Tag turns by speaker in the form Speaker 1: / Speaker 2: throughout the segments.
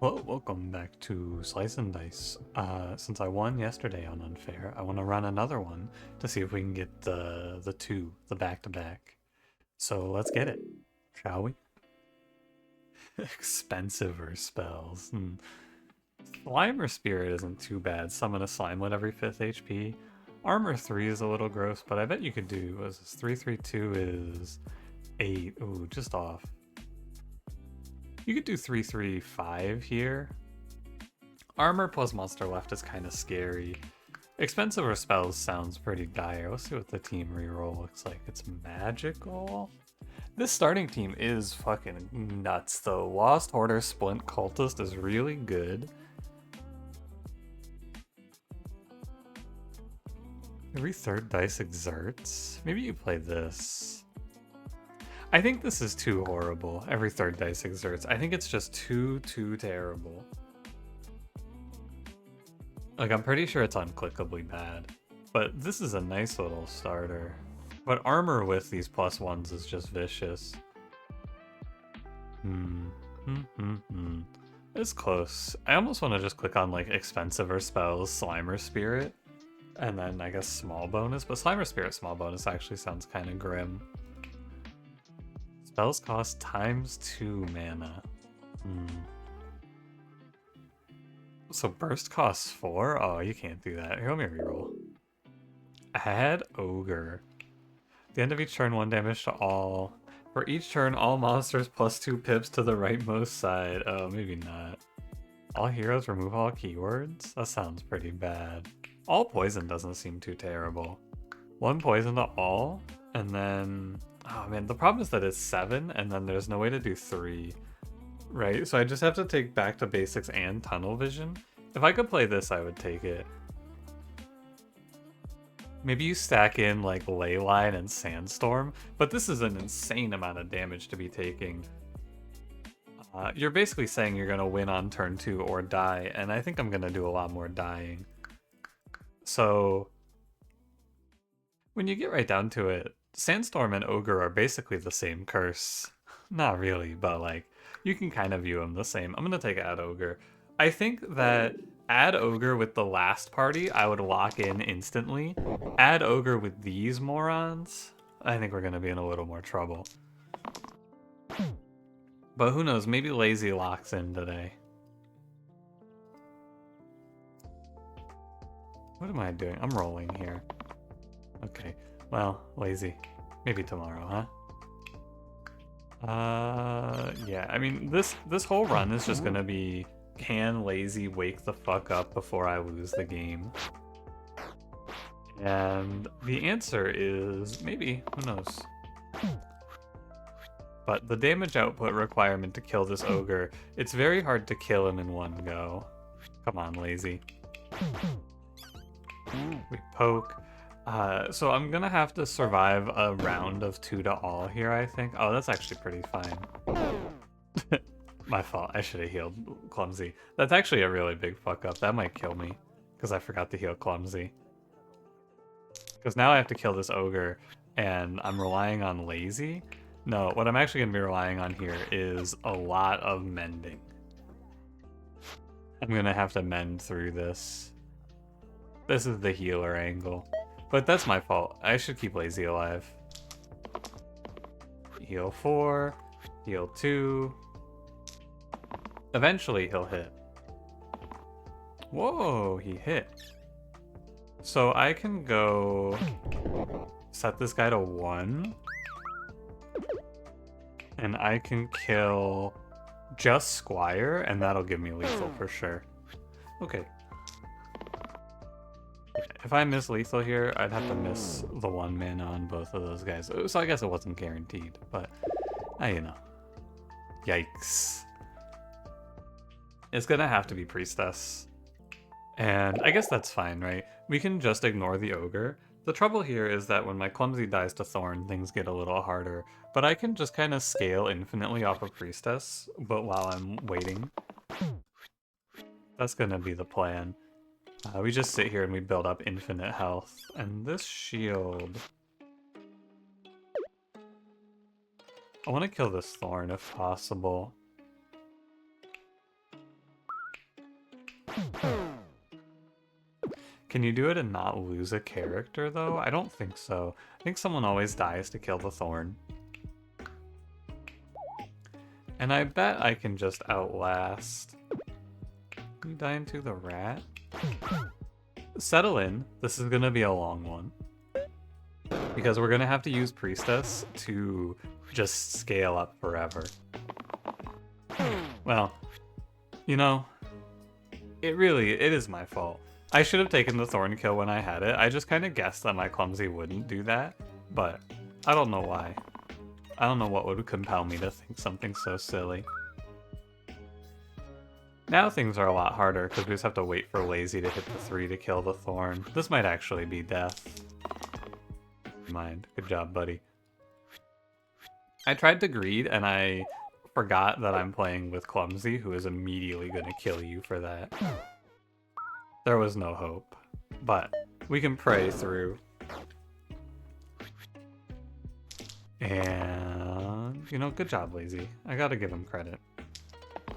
Speaker 1: Well, welcome back to Slice and Dice. Since I won yesterday on Unfair, I want to run another one to see if we can get the back-to-back. So let's get it, shall we? Expensiver spells. Slimer Spirit isn't too bad. Summon a Slimelet every 5th HP. Armor 3 is a little gross, but I bet you could do, what is this? 332 is 8. Ooh, just off. You could do 335 here. Armor plus monster left is kind of scary. Expensive or spells sounds pretty dire. Let's see what the team reroll looks like. It's magical. This starting team is fucking nuts though. Lost Order Splint Cultist is really good. Every third dice exerts. Maybe you play this. I think this is too horrible. Every third dice exerts. I think it's just too terrible. Like, I'm pretty sure it's unclickably bad. But this is a nice little starter. But armor with these +1s is just vicious. It's close. I almost want to just click on, like, expensiver spells, Slimer Spirit. And then, I guess, small bonus. But Slimer Spirit small bonus actually sounds kind of grim. Spells cost ×2 mana. So burst costs 4? Oh, you can't do that. Here, let me reroll. Add ogre. At the end of each turn, 1 damage to all. For each turn, all monsters +2 pips to the rightmost side. Oh, maybe not. All heroes remove all keywords? That sounds pretty bad. All poison doesn't seem too terrible. 1 poison to all, and then... Oh man, the problem is that it's 7, and then there's no way to do 3. Right, so I just have to take back to basics and tunnel vision. If I could play this, I would take it. Maybe you stack in like Leyline and Sandstorm, but this is an insane amount of damage to be taking. You're basically saying you're gonna win on turn 2 or die, and I think I'm gonna do a lot more dying. So when you get right down to it, Sandstorm and Ogre are basically the same curse. Not really, but like, you can kind of view them the same. I'm gonna take Add Ogre. I think that Add Ogre with the last party, I would lock in instantly. Add Ogre with these morons, I think we're gonna be in a little more trouble. But who knows, maybe Lazy locks in today. What am I doing? I'm rolling here. Okay, well, Lazy. Maybe tomorrow, huh? Yeah, I mean, this whole run is just gonna be, can Lazy wake the fuck up before I lose the game? And the answer is maybe, who knows? But the damage output requirement to kill this ogre, it's very hard to kill him in one go. Come on, Lazy. We poke. So I'm gonna have to survive a round of 2 to all here, I think. Oh, that's actually pretty fine. My fault. I should have healed Clumsy. That's actually a really big fuck up. That might kill me, because I forgot to heal Clumsy. Because now I have to kill this ogre, and I'm relying on Lazy. No, what I'm actually going to be relying on here is a lot of mending. I'm going to have to mend through this. This is the healer angle. But that's my fault. I should keep Lazy alive. Heal 4, heal 2. Eventually he'll hit. Whoa, he hit. So I can go set this guy to 1. And I can kill just Squire, and that'll give me lethal for sure. Okay. If I miss lethal here, I'd have to miss the 1 mana on both of those guys. So I guess it wasn't guaranteed, but, you know. Yikes. It's gonna have to be Priestess. And I guess that's fine, right? We can just ignore the ogre. The trouble here is that when my Clumsy dies to Thorn, things get a little harder. But I can just kind of scale infinitely off of Priestess, but while I'm waiting. That's gonna be the plan. We just sit here and we build up infinite health. And this shield... I want to kill this Thorn if possible. Can you do it and not lose a character, though? I don't think so. I think someone always dies to kill the thorn. And I bet I can just outlast... You die into the rat? Settle in. This is gonna be a long one. Because we're gonna have to use Priestess to just scale up forever. Well, you know, it is my fault. I should have taken the thorn kill when I had it. I just kind of guessed that my Clumsy wouldn't do that, but I don't know why. I don't know what would compel me to think something so silly. Now things are a lot harder because we just have to wait for Lazy to hit the 3 to kill the thorn. This might actually be death. Never mind. Good job, buddy. I tried to greed and I forgot that I'm playing with Clumsy, who is immediately going to kill you for that. There was no hope, but we can pray through. And, you know, good job, Lazy. I gotta give him credit.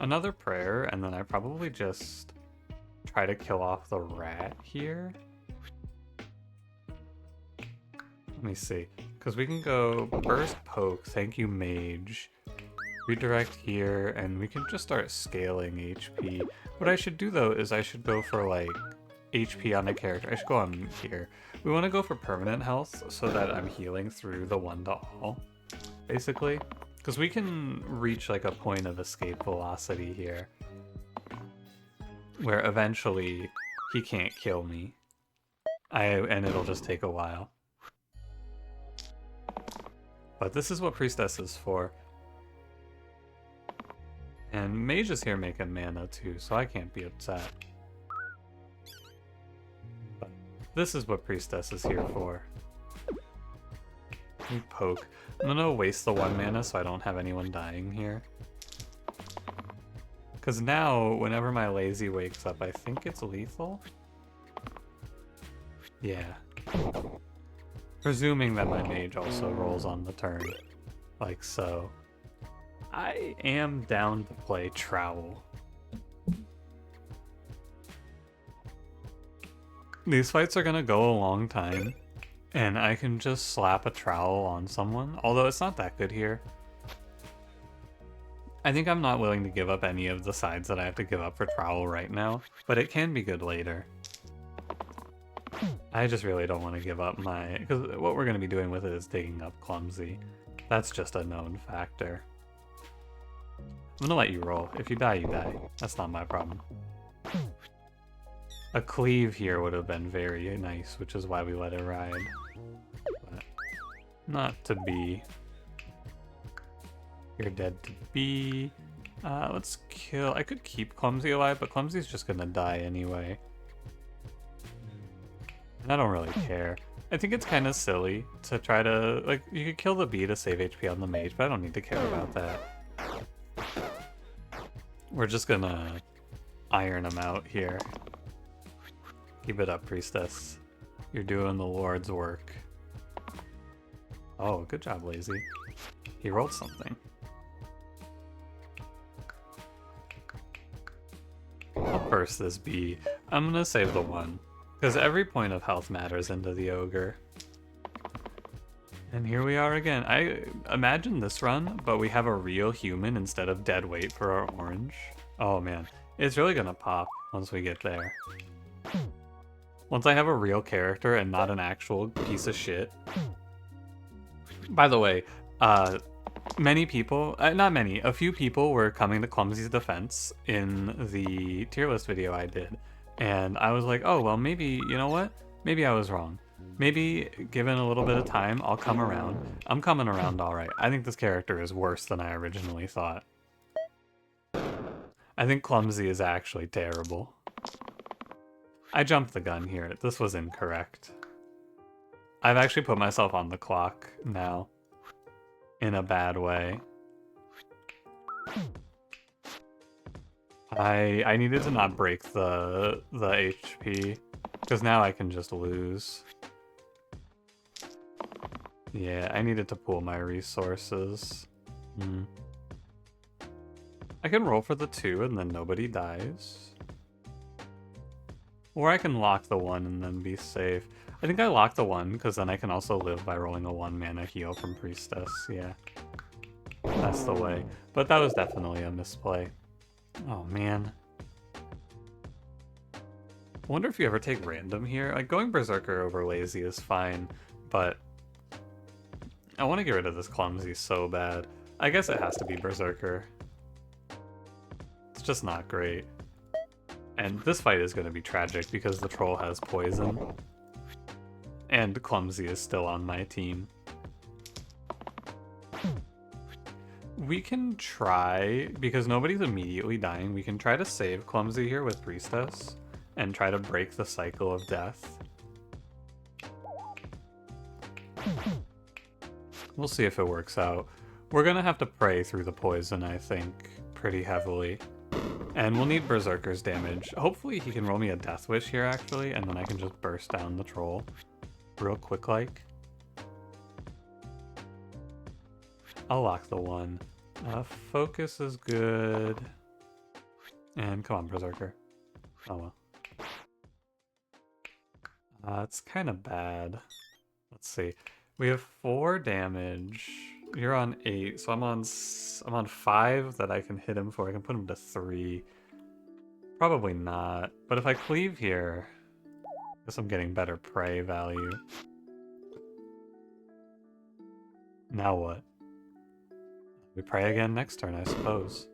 Speaker 1: Another prayer, and then I probably just try to kill off the rat here. Let me see, because we can go burst poke, thank you mage, redirect here, and we can just start scaling HP. What I should do though is I should go for like HP on a character. I should go on here. We want to go for permanent health so that I'm healing through the 1 to all, basically. Because we can reach like a point of escape velocity here where eventually he can't kill me. And it'll just take a while. But this is what Priestess is for. And mages here make a mana too, so I can't be upset. But this is what Priestess is here for. We poke. I'm gonna waste the 1 mana so I don't have anyone dying here. Because now, whenever my Lazy wakes up, I think it's lethal? Yeah. Presuming that my mage also rolls on the turn. Like so. I am down to play Trowel. These fights are gonna go a long time, and I can just slap a Trowel on someone, although it's not that good here. I think I'm not willing to give up any of the sides that I have to give up for Trowel right now, but it can be good later. I just really don't want to give up my... because what we're going to be doing with it is digging up Clumsy. That's just a known factor. I'm going to let you roll. If you die, you die. That's not my problem. A cleave here would have been very nice, which is why we let it ride. But not to be. You're dead to be. Let's kill... I could keep Clumsy alive, but Clumsy's just going to die anyway. I don't really care. I think it's kind of silly to try to, like, you could kill the bee to save HP on the mage, but I don't need to care about that. We're just gonna iron him out here. Keep it up, Priestess. You're doing the Lord's work. Oh, good job, Lazy. He rolled something. I'll burst this bee. I'm gonna save the 1. Because every point of health matters into the ogre. And here we are again. I imagine this run, but we have a real human instead of dead weight for our orange. Oh man, it's really gonna pop once we get there. Once I have a real character and not an actual piece of shit. By the way, many people, not many, a few people were coming to Clumsy's defense in the tier list video I did. And I was like, oh, well, maybe, you know what? Maybe I was wrong. Maybe, given a little bit of time, I'll come around. I'm coming around all right. I think this character is worse than I originally thought. I think Clumsy is actually terrible. I jumped the gun here. This was incorrect. I've actually put myself on the clock now. In a bad way. I needed to not break the HP, because now I can just lose. Yeah, I needed to pool my resources. I can roll for the 2 and then nobody dies. Or I can lock the 1 and then be safe. I think I lock the 1 because then I can also live by rolling a 1 mana heal from Priestess. Yeah, that's the way. But that was definitely a misplay. Oh man. I wonder if you ever take random here. Like, going Berserker over lazy is fine, but I want to get rid of this Clumsy so bad. I guess it has to be Berserker. It's just not great. And this fight is going to be tragic because the troll has poison. And Clumsy is still on my team. We can try, because nobody's immediately dying, we can try to save Clumsy here with Priestess and try to break the cycle of death. We'll see if it works out. We're gonna have to pray through the poison, I think, pretty heavily. And we'll need Berserker's damage. Hopefully he can roll me a Death Wish here, actually, and then I can just burst down the troll. Real quick-like. I'll lock the 1. Focus is good. And come on, Berserker. Oh well. It's kind of bad. Let's see. We have 4 damage. You're on 8, so I'm on 5 that I can hit him for. I can put him to 3. Probably not. But if I cleave here, I guess I'm getting better prey value. Now what? We pray again next turn, I suppose.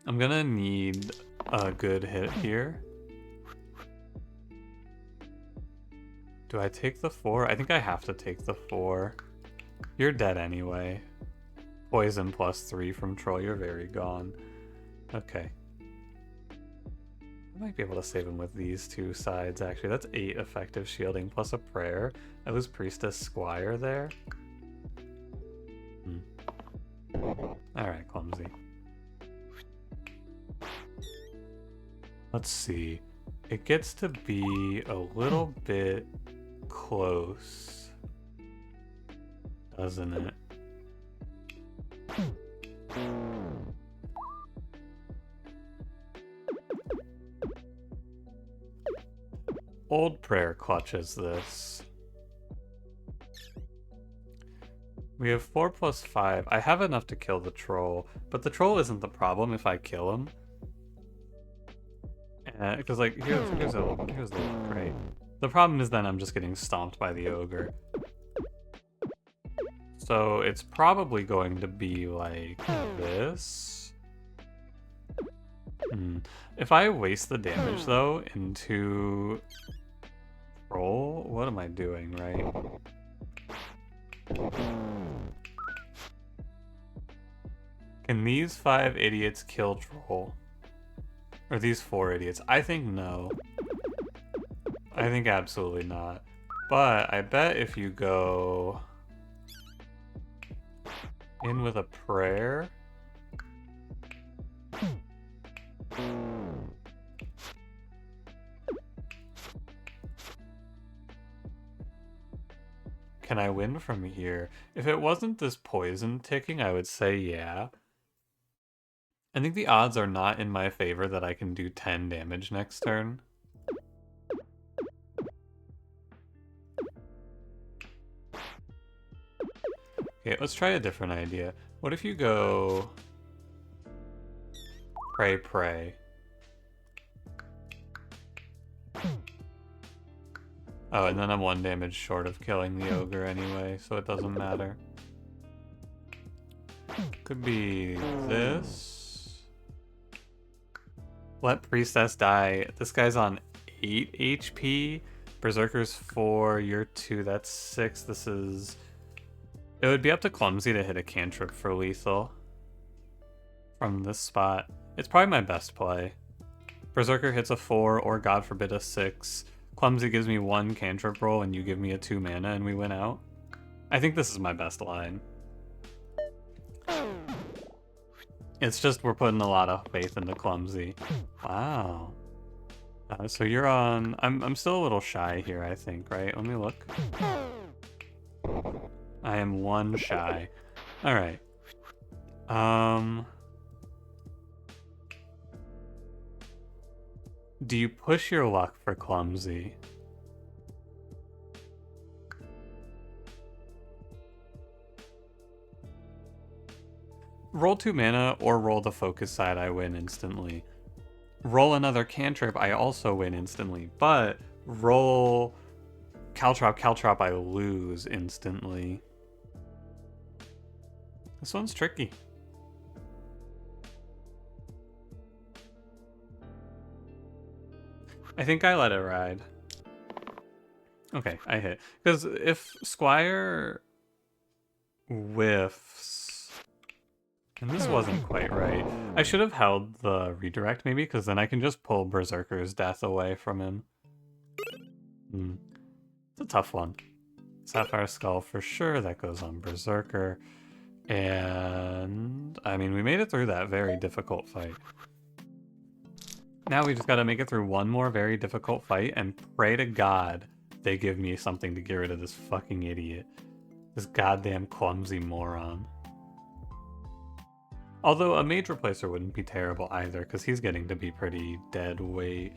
Speaker 1: I'm gonna need a good hit here. Do I take the 4? I think I have to take the 4. You're dead anyway. Poison plus 3 from Troll, you're very gone. Okay. I might be able to save him with these 2 sides, actually. That's 8 effective shielding plus a prayer. I was Priestess Squire there. Alright, Clumsy. Let's see. It gets to be a little bit close, doesn't it? Old Prayer clutches this. We have 4 plus 5. I have enough to kill the troll, but the troll isn't the problem if I kill him. Because like here's the little crate. The problem is then I'm just getting stomped by the ogre. So it's probably going to be like this. If I waste the damage though into troll, what am I doing, right? Can these 5 idiots kill troll? Or these 4 idiots? I think no. I think absolutely not. But I bet if you go in with a prayer. Can I win from here? If it wasn't this poison ticking, I would say yeah. I think the odds are not in my favor that I can do 10 damage next turn. Okay, let's try a different idea. What if you go pray, pray? Oh, and then I'm 1 damage short of killing the ogre anyway, so it doesn't matter. Could be this. Let Priestess die. This guy's on 8 HP. Berserker's 4, you're 2, that's 6. This is... It would be up to Clumsy to hit a cantrip for lethal. From this spot. It's probably my best play. Berserker hits a 4, or God forbid a 6. Clumsy gives me 1 cantrip roll, and you give me a 2 mana, and we win out. I think this is my best line. It's just we're putting a lot of faith into Clumsy. Wow. So you're on... I'm still a little shy here, I think, right? Let me look. I am 1 shy. Alright. Do you push your luck for Clumsy? Roll 2 mana or roll the focus side, I win instantly. Roll another cantrip, I also win instantly. But roll Caltrop, I lose instantly. This one's tricky. I think I let it ride. Okay, I hit. Because if Squire whiffs... And this wasn't quite right. I should have held the redirect maybe, because then I can just pull Berserker's death away from him. It's a tough one. Sapphire Skull for sure, that goes on Berserker. And I mean, we made it through that very difficult fight. Now we just gotta make it through one more very difficult fight and pray to God they give me something to get rid of this fucking idiot. This goddamn clumsy moron. Although a mage replacer wouldn't be terrible either, because he's getting to be pretty dead weight.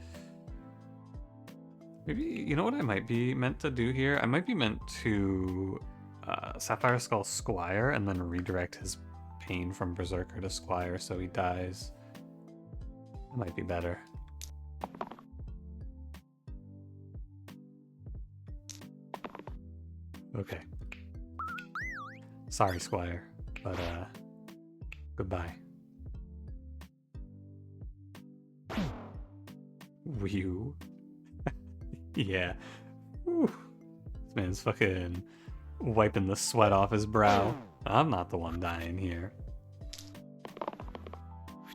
Speaker 1: Maybe, you know what I might be meant to do here? I might be meant to Sapphire Skull Squire and then redirect his pain from Berserker to Squire so he dies. That might be better. Okay. Sorry, Squire, but goodbye. Whew. Yeah. Whew. This man's fucking wiping the sweat off his brow. I'm not the one dying here.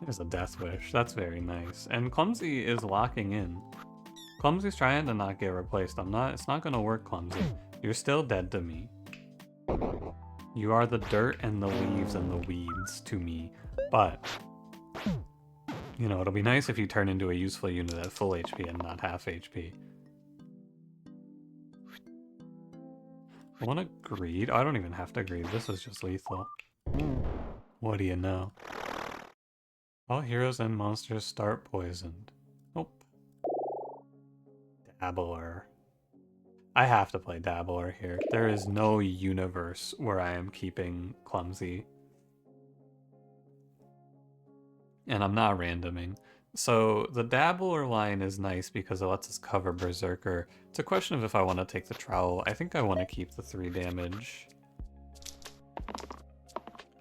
Speaker 1: There's a death wish. That's very nice. And Clumsy is locking in. Clumsy's trying to not get replaced. It's not gonna work, Clumsy. You're still dead to me. You are the dirt and the leaves and the weeds to me. But, you know, it'll be nice if you turn into a useful unit at full HP and not half HP. I want to greed? Oh, I don't even have to greed. This is just lethal. What do you know? All heroes and monsters start poisoned. Nope. Dabbler. I have to play Dabbler here. There is no universe where I am keeping Clumsy. And I'm not randoming. So the Dabbler line is nice because it lets us cover Berserker. It's a question of if I want to take the Trowel. I think I want to keep the 3 damage.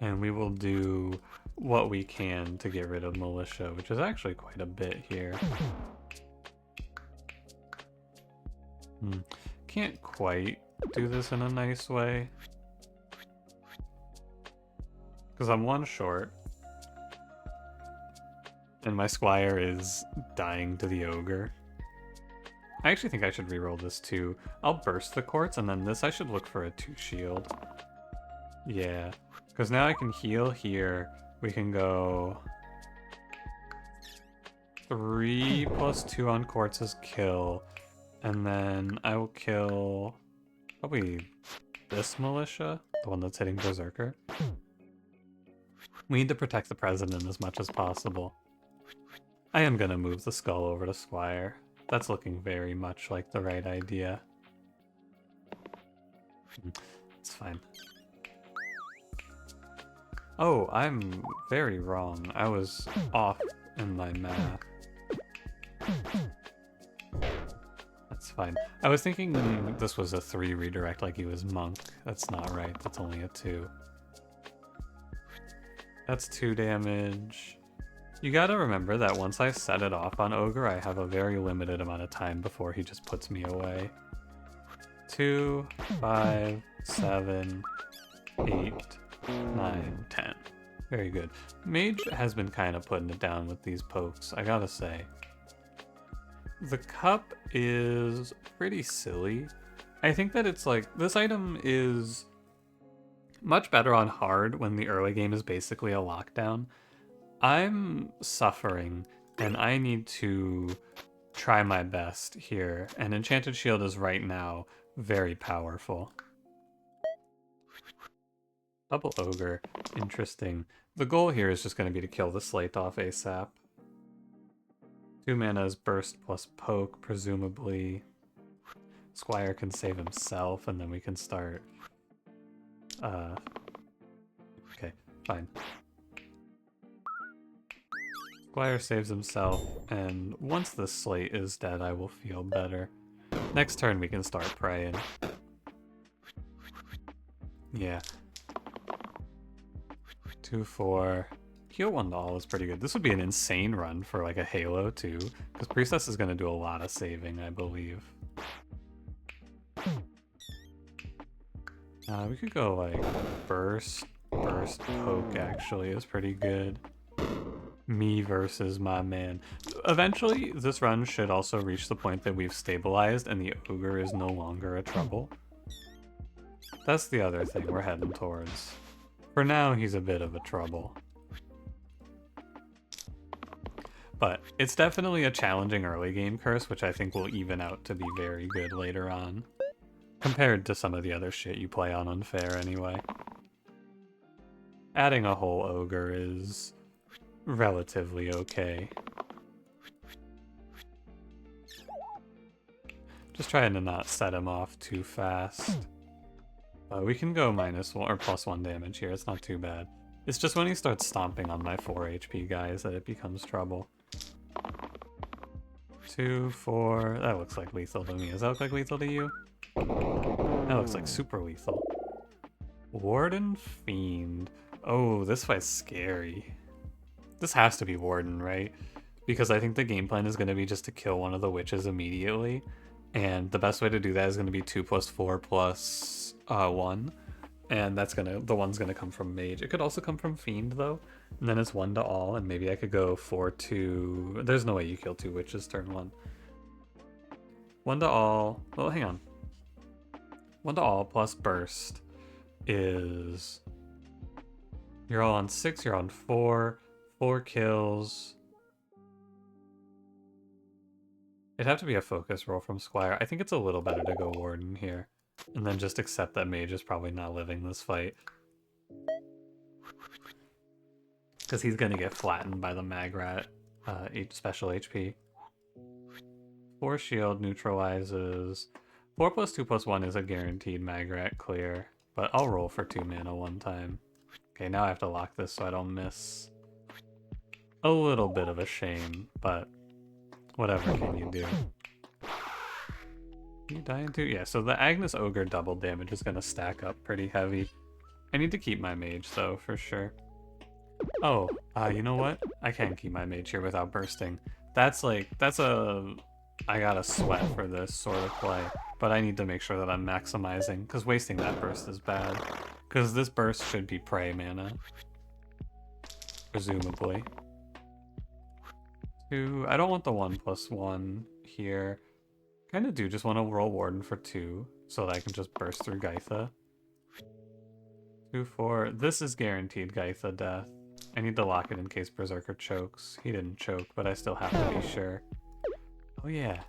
Speaker 1: And we will do what we can to get rid of Militia, which is actually quite a bit here. Can't quite do this in a nice way. Because I'm 1 short. And my Squire is dying to the ogre. I actually think I should reroll this too. I'll burst the quartz, and then this I should look for a 2 shield. Yeah, because now I can heal here. We can go 3 plus 2 on quartz's kill, and then I will kill probably this militia, the one that's hitting Berserker. We need to protect the president as much as possible. I am gonna move the skull over to Squire. That's looking very much like the right idea. It's fine. Oh, I'm very wrong. I was off in my math. That's fine. I was thinking this was a 3 redirect like he was monk. That's not right. That's only a 2. That's 2 damage. You gotta remember that once I set it off on Ogre, I have a very limited amount of time before he just puts me away. 2, 5, 7, 8, 9, 10. Very good. Mage has been kind of putting it down with these pokes, I gotta say. The cup is pretty silly. I think that it's like, this item is much better on hard when the early game is basically a lockdown. I'm suffering, and I need to try my best here, and Enchanted Shield is right now very powerful. Double Ogre, interesting. The goal here is just going to be to kill the Slate off ASAP. 2 mana is burst plus poke, presumably. Squire can save himself, and then we can start... Okay, fine. Squire saves himself, and once the slate is dead, I will feel better. Next turn, we can start praying. Yeah. 2/4. Heal 1 to all is pretty good. This would be an insane run for like a Halo too, because Priestess is going to do a lot of saving, I believe. We could go like burst, poke actually is pretty good. Me versus my man. Eventually, this run should also reach the point that we've stabilized and the ogre is no longer a trouble. That's the other thing we're heading towards. For now, he's a bit of a trouble. But it's definitely a challenging early game curse, which I think will even out to be very good later on. Compared to some of the other shit you play on Unfair anyway. Adding a whole ogre is relatively okay. Just trying to not set him off too fast. We can go -1 or +1 damage here, it's not too bad. It's just when he starts stomping on my 4 HP guys that it becomes trouble. 2, 4, that looks like lethal to me. Does that look like lethal to you? That looks like super lethal. Warden Fiend. Oh, this fight's scary. This has to be Warden, right? Because I think the game plan is going to be just to kill one of the witches immediately. And the best way to do that is going to be 2 + 4 + 1. And that's the one's gonna come from Mage. It could also come from Fiend though. And then it's 1 to all, and maybe I could go 4-2. There's no way you kill 2 witches turn 1. 1 to all. Well, hang on. 1 to all plus burst is... You're all on 6, you're on 4. 4 kills. It'd have to be a focus roll from Squire. I think it's a little better to go Warden here. And then just accept that Mage is probably not living this fight. Because he's going to get flattened by the Magrat special HP. 4 shield neutralizes. 4 + 2 + 1 is a guaranteed Magrat clear. But I'll roll for 2 mana one time. Okay, now I have to lock this so I don't miss. A little bit of a shame, but whatever can you do? You dying too? Yeah, so the Agnes Ogre double damage is gonna stack up pretty heavy. I need to keep my mage though, for sure. Oh, you know what? I can keep my mage here without bursting. That's a... I gotta sweat for this sort of play. But I need to make sure that I'm maximizing, because wasting that burst is bad. Because this burst should be prey mana. Presumably. 2, I don't want the 1 + 1 here. Kind of do just want to roll Warden for 2, so that I can just burst through Gaitha. 2, 4. This is guaranteed Gaitha death. I need to lock it in case Berserker chokes. He didn't choke, but I still have to be sure. Oh yeah.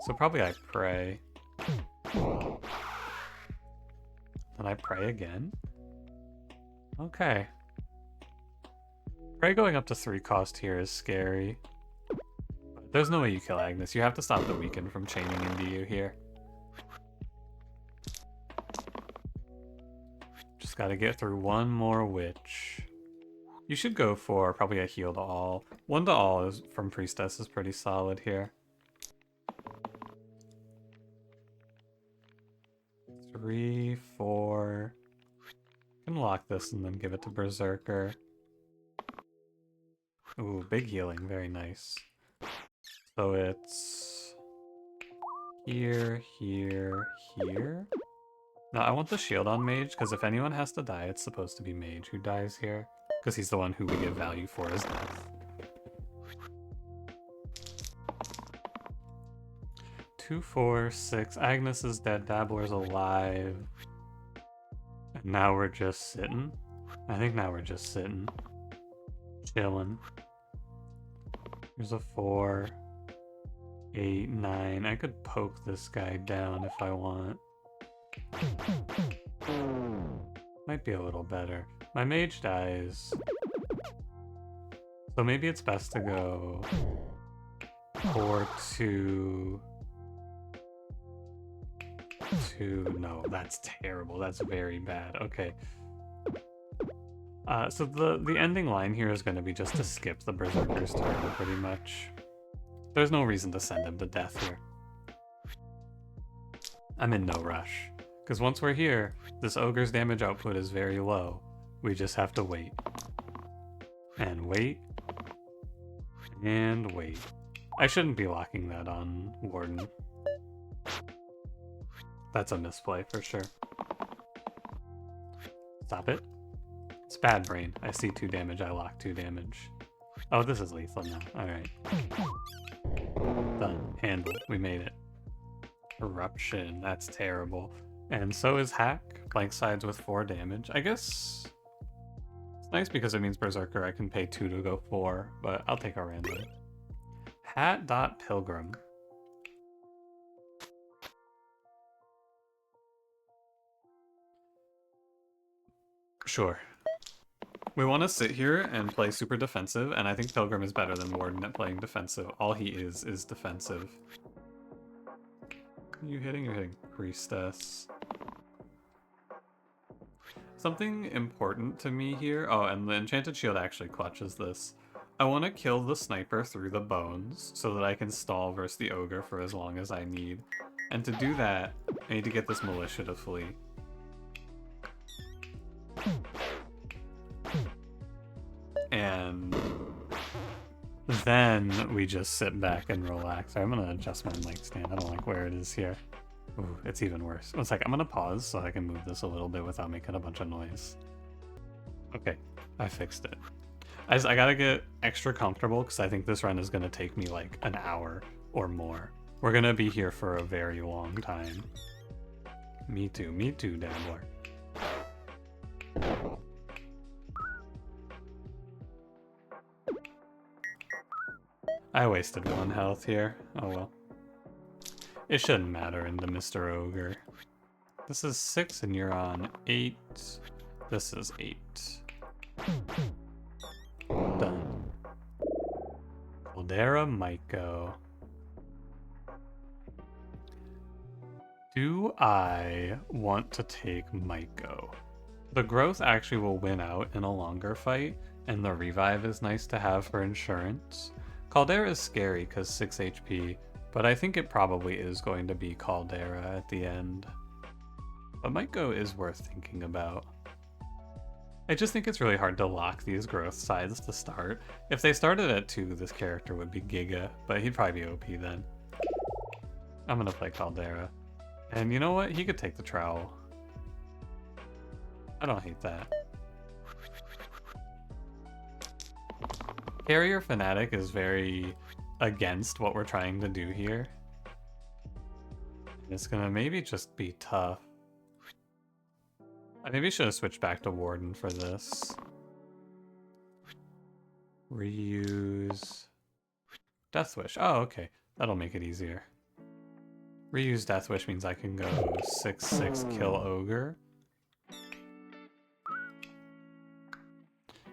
Speaker 1: So probably I pray. Then I pray again? Okay. Pray going up to 3 cost here is scary. There's no way you kill Agnes. You have to stop the weaken from chaining into you here. Just gotta get through one more witch. You should go for probably a heal to all. 1 to all is from Priestess is pretty solid here. 3, 4. Can lock this and then give it to Berserker. Ooh, big healing, very nice. So it's here, here, here. Now I want the shield on Mage, because if anyone has to die, it's supposed to be Mage who dies here. Because he's the one who we give value for his death. 2, 4, 6. Agnes is dead, Dabbler's alive. And now we're just sitting. I think now we're just sitting. Chilling. Here's a 4. 8, 9. I could poke this guy down if I want. Might be a little better. My mage dies. So maybe it's best to go 4-2... No, that's terrible. That's very bad. Okay. So the ending line here is going to be just to skip the Berserker's turn, pretty much. There's no reason to send him to death here. I'm in no rush. Because once we're here, this ogre's damage output is very low. We just have to wait. And wait. And wait. I shouldn't be locking that on Warden. That's a misplay for sure. Stop it. It's bad brain. I see 2 damage, I lock 2 damage. Oh, this is lethal now. Alright. Done. Handled. We made it. Corruption. That's terrible. And so is Hack. Blank sides with 4 damage. I guess it's nice because it means Berserker I can pay 2 to go 4, but I'll take a random. Hat.Pilgrim. Sure. We want to sit here and play super defensive, and I think Pilgrim is better than Warden at playing defensive. All he is defensive. Are you hitting? You're hitting Priestess. Something important to me here... Oh, and the Enchanted Shield actually clutches this. I want to kill the sniper through the bones so that I can stall versus the ogre for as long as I need. And to do that, I need to get this militia to flee. And then we just sit back and relax. I'm gonna adjust my mic stand. I don't like where it is here. Ooh, it's even worse. One sec, I'm gonna pause so I can move this a little bit without making a bunch of noise. Okay, I fixed it. I gotta get extra comfortable because I think this run is gonna take me like an hour or more. We're gonna be here for a very long time. Me too, Dabbler. I wasted 1 health here. Oh well. It shouldn't matter into Mr. Ogre. This is 6 and you're on 8. This is 8. Done. Caldera might go. Do I want to take Myko? The growth actually will win out in a longer fight, and the revive is nice to have for insurance. Caldera is scary because 6 HP, but I think it probably is going to be Caldera at the end. But Myko is worth thinking about. I just think it's really hard to lock these growth sides to start. If they started at 2, this character would be Giga, but he'd probably be OP then. I'm gonna play Caldera. And you know what? He could take the trowel. I don't hate that. Carrier Fanatic is very against what we're trying to do here. It's gonna maybe just be tough. I maybe should have switched back to Warden for this. Reuse Death Wish. Oh, okay. That'll make it easier. Reuse Death Wish means I can go 6/6 kill Ogre.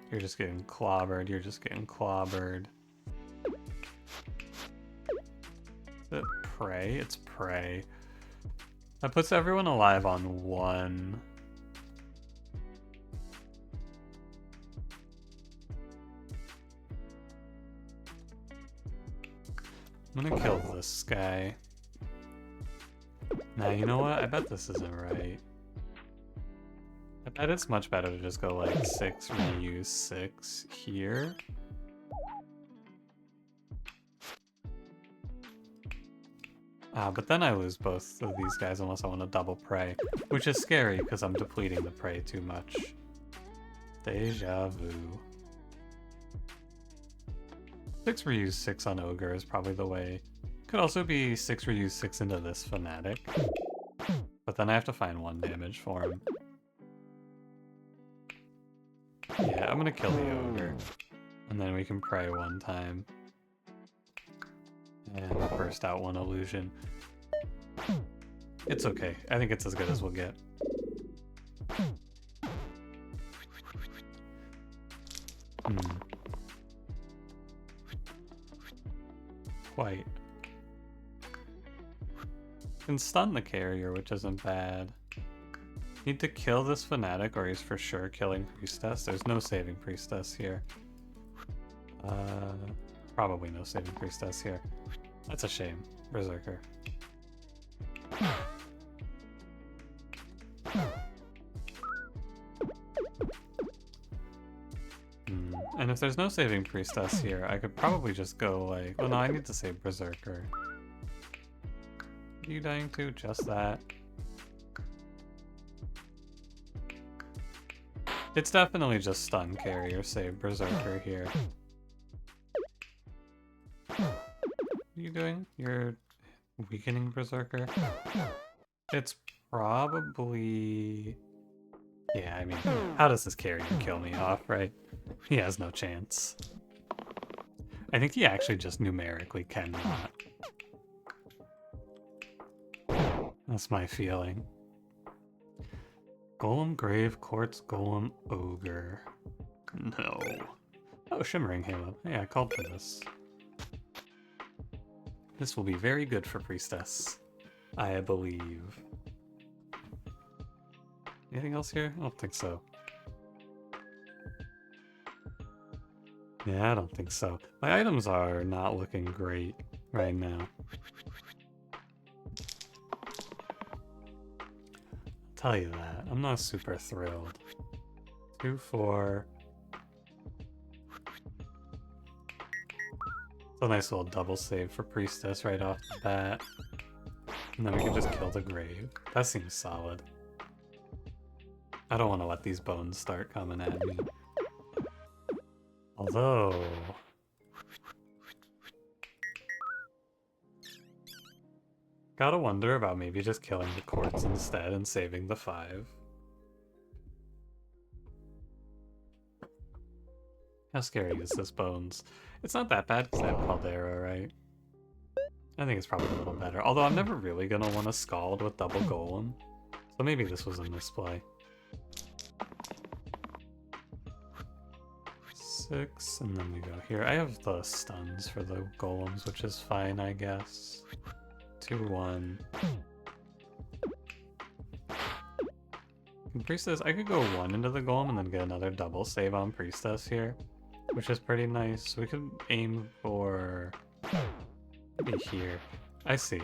Speaker 1: You're just getting clobbered, you're just getting clobbered. Is it prey? It's prey. That puts everyone alive on 1. I'm gonna kill this guy. Now, you know what? I bet this isn't right. I bet it's much better to just go like 6, reuse 6 here. But then I lose both of these guys unless I want to double prey, which is scary because I'm depleting the prey too much. Deja vu. 6 reuse 6 on Ogre is probably the way. Could also be 6 reuse 6 into this Fanatic. But then I have to find 1 damage for him. Yeah, I'm gonna kill the Ogre. And then we can pray 1 time. And burst out 1 illusion. It's okay. I think it's as good as we'll get. quite. Can stun the carrier, which isn't bad. Need to kill this fanatic or he's for sure killing Priestess. There's no saving Priestess here. Probably no saving Priestess here. That's a shame. Berserker. And if there's no saving Priestess here, I could probably just go like... Well, no, I need to save Berserker. Are you dying too? Just that. It's definitely just stun carrier save Berserker here. What are you doing? You're weakening Berserker? It's probably... Yeah, I mean, how does this carrier kill me off, right? He has no chance. I think he actually just numerically cannot. That's my feeling. Golem, Grave, Quartz, Golem, Ogre. No. Oh, Shimmering Halo. Hey, I called for this. This will be very good for Priestess, I believe. Anything else here? I don't think so. Yeah, I don't think so. My items are not looking great right now. I'll tell you that. I'm not super thrilled. 2, 4. It's a nice little double save for Priestess right off the bat. And then we can just kill the Grave. That seems solid. I don't want to let these bones start coming at me. Although... Gotta wonder about maybe just killing the Quartz instead and saving the 5. How scary is this bones? It's not that bad because I have Caldera, right? I think it's probably a little better. Although I'm never really gonna want to Scald with double Golem. So maybe this was a misplay. 6, and then we go here. I have the stuns for the golems, which is fine, I guess. 2, 1. And Priestess, I could go 1 into the golem and then get another double save on Priestess here, which is pretty nice. We could aim for maybe here. I see.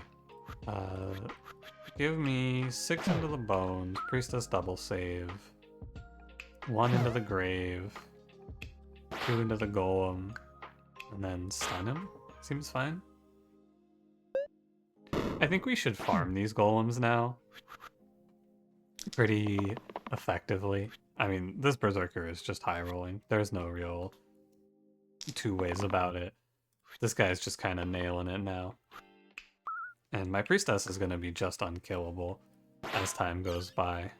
Speaker 1: Give me 6 into the bones, Priestess double save, 1 into the grave, 2 into the golem, and then stun him. Seems fine. I think we should farm these golems now pretty effectively. I mean, this Berserker is just high rolling. There's no real two ways about it. This guy's just kind of nailing it now. And my Priestess is going to be just unkillable as time goes by.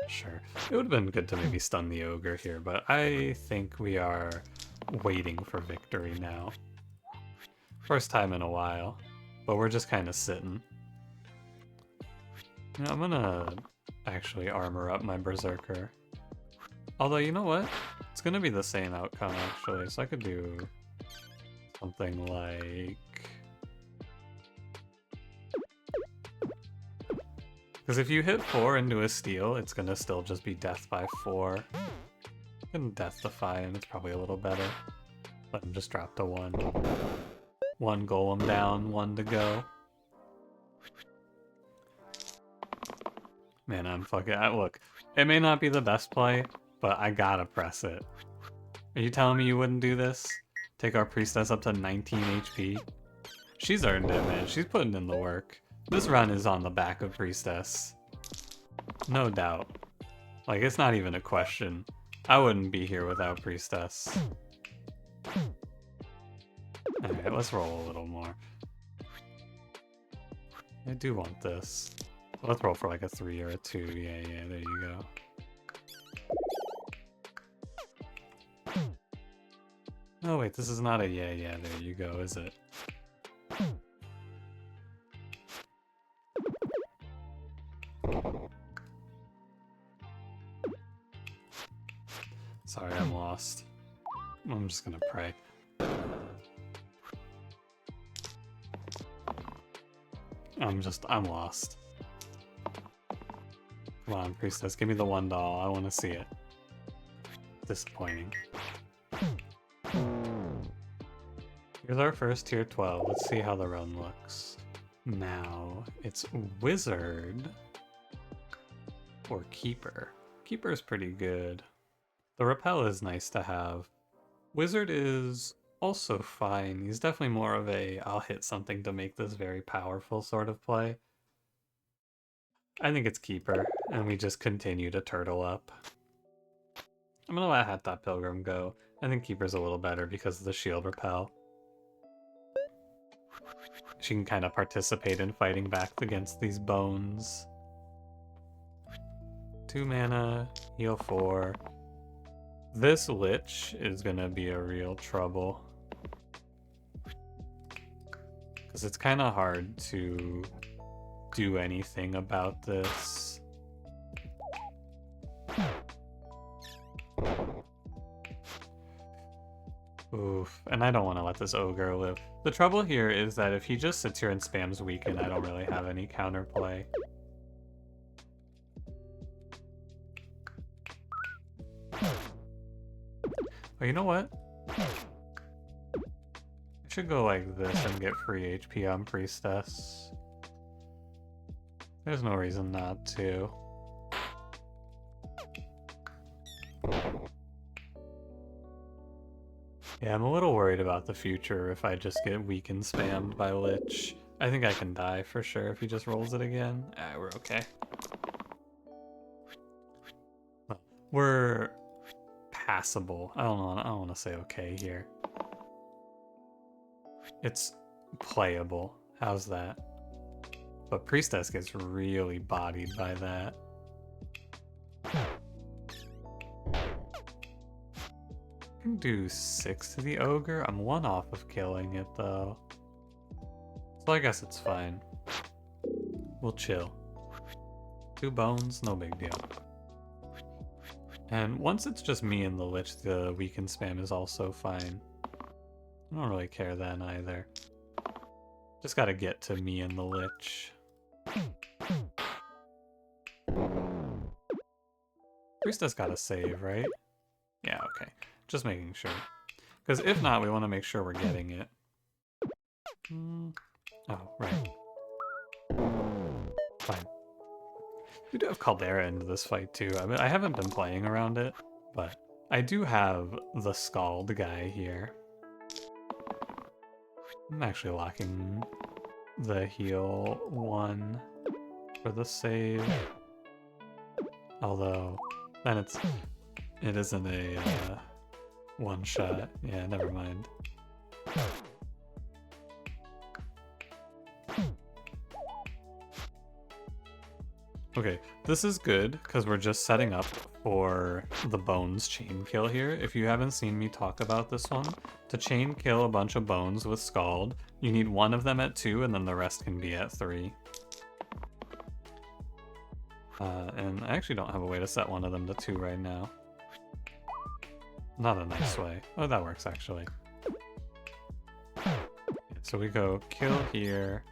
Speaker 1: Sure. It would have been good to maybe stun the ogre here, but I think we are waiting for victory now. First time in a while, but we're just kind of sitting. You know, I'm gonna actually armor up my Berserker. Although, you know what? It's gonna be the same outcome, actually, so I could do something like... Because if you hit 4 into a steal, it's gonna still just be death by 4. You can death defy and it's probably a little better. Let him just drop to 1. 1 golem down, 1 to go. Man, I'm fucking... Look, it may not be the best play, but I gotta press it. Are you telling me you wouldn't do this? Take our Priestess up to 19 HP? She's earned it, man. She's putting in the work. This run is on the back of Priestess. No doubt. Like, it's not even a question. I wouldn't be here without Priestess. Alright, let's roll a little more. I do want this. Let's roll for like a 3 or a 2. Yeah, there you go. Oh wait, this is not a yeah, there you go, is it? Sorry, I'm lost. I'm just gonna pray. I'm lost. Come on, Priestess, give me the one doll. I want to see it. Disappointing. Here's our first tier 12. Let's see how the run looks. Now, it's Wizard or Keeper. Keeper is pretty good. The Repel is nice to have. Wizard is also fine. He's definitely more of a I'll hit something to make this very powerful sort of play. I think it's Keeper, and we just continue to turtle up. I'm gonna let Hat Dot Pilgrim go. I think Keeper's a little better because of the shield repel. She can kind of participate in fighting back against these bones. 2 mana, heal 4. This Lich is gonna be a real trouble. Because it's kind of hard to do anything about this. Oof, and I don't want to let this ogre live. The trouble here is that if he just sits here and spams weaken, I don't really have any counterplay. Oh, you know what? I should go like this and get free HP on Priestess. There's no reason not to. Yeah, I'm a little worried about the future if I just get weakened spammed by Lich. I think I can die for sure if he just rolls it again. Ah, we're okay. We're passable. I don't want to say okay here. It's playable. How's that? But Priestess gets really bodied by that. I can do 6 to the ogre. I'm 1 off of killing it though. So I guess it's fine. We'll chill. 2 bones, no big deal. And once it's just me and the Lich, the weaken spam is also fine. I don't really care then either. Just gotta get to me and the Lich. Priestess gotta save, right? Yeah, okay. Just making sure. Because if not, we want to make sure we're getting it. Oh, right. Fine. We do have Caldera into this fight too. I mean, I haven't been playing around it, but I do have the Scald guy here. I'm actually locking the heal 1 for the save. Although, then it isn't a one shot. Yeah, never mind. Okay, this is good because we're just setting up for the bones chain kill here. If you haven't seen me talk about this one, to chain kill a bunch of bones with Scald, you need 1 of them at 2 and then the rest can be at 3. And I actually don't have a way to set 1 of them to 2 right now. Not a nice way. Oh, that works actually. So we go kill here.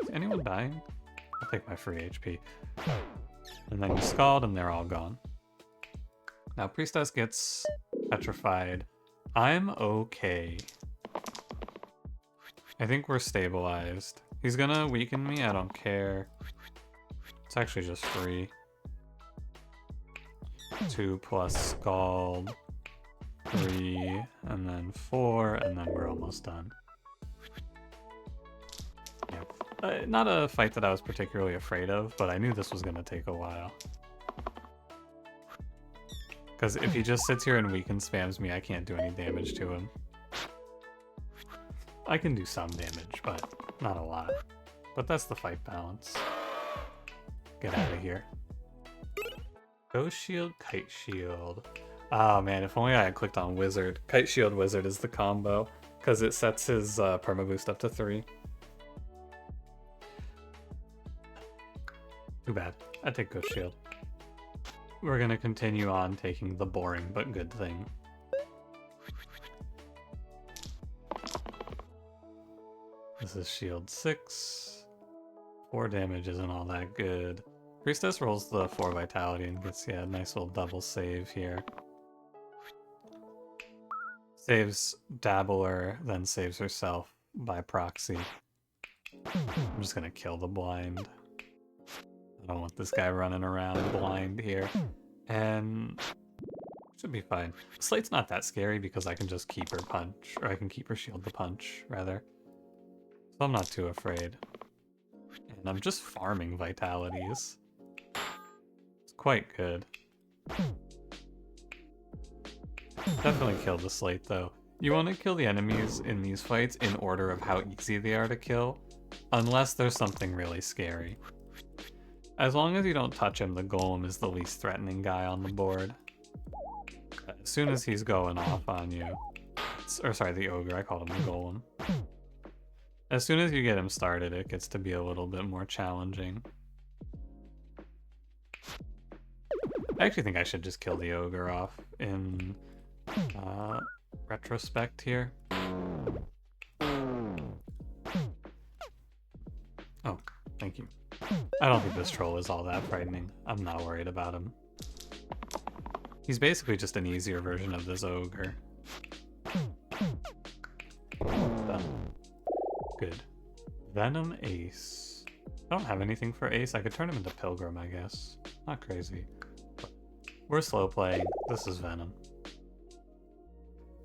Speaker 1: Is anyone dying? I'll take my free HP. And then you Scald and they're all gone. Now Priestess gets petrified. I'm okay. I think we're stabilized. He's gonna weaken me, I don't care. It's actually just free. 2 plus Scald, 3, and then 4, and then we're almost done. Yep. Not a fight that I was particularly afraid of, but I knew this was going to take a while. Because if he just sits here and weaken spams me, I can't do any damage to him. I can do some damage, but not a lot. But that's the fight balance. Get out of here. Ghost Shield, Kite Shield. Oh man, if only I had clicked on Wizard. Kite Shield Wizard is the combo, because it sets his perma boost up to 3. Too bad. I'd take Ghost Shield. we're gonna continue on taking the boring but good thing. This is shield 6. 4 damage isn't all that good. Priestess rolls the 4 vitality and gets, yeah, a nice little double save here. Saves Dabbler, then saves herself by proxy. I'm just gonna kill the blind. I don't want this guy running around blind here. And should be fine. Slate's not that scary because I can just keep her punch, or I can keep her shield the punch, rather. So I'm not too afraid. And I'm just farming vitalities. It's quite good. Definitely kill the slate though. You want to kill the enemies in these fights in order of how easy they are to kill, unless there's something really scary. As long as you don't touch him, the golem is the least threatening guy on the board. As soon as he's going off on you, or sorry, the ogre, I called him the golem. As soon as you get him started, it gets to be a little bit more challenging. I actually think I should just kill the ogre off in retrospect here. Oh, thank you. I don't think this troll is all that frightening. I'm not worried about him. He's basically just an easier version of this ogre. Done. Good. Venom Ace. I don't have anything for Ace. I could turn him into Pilgrim, I guess. Not crazy. But we're slow playing. This is Venom.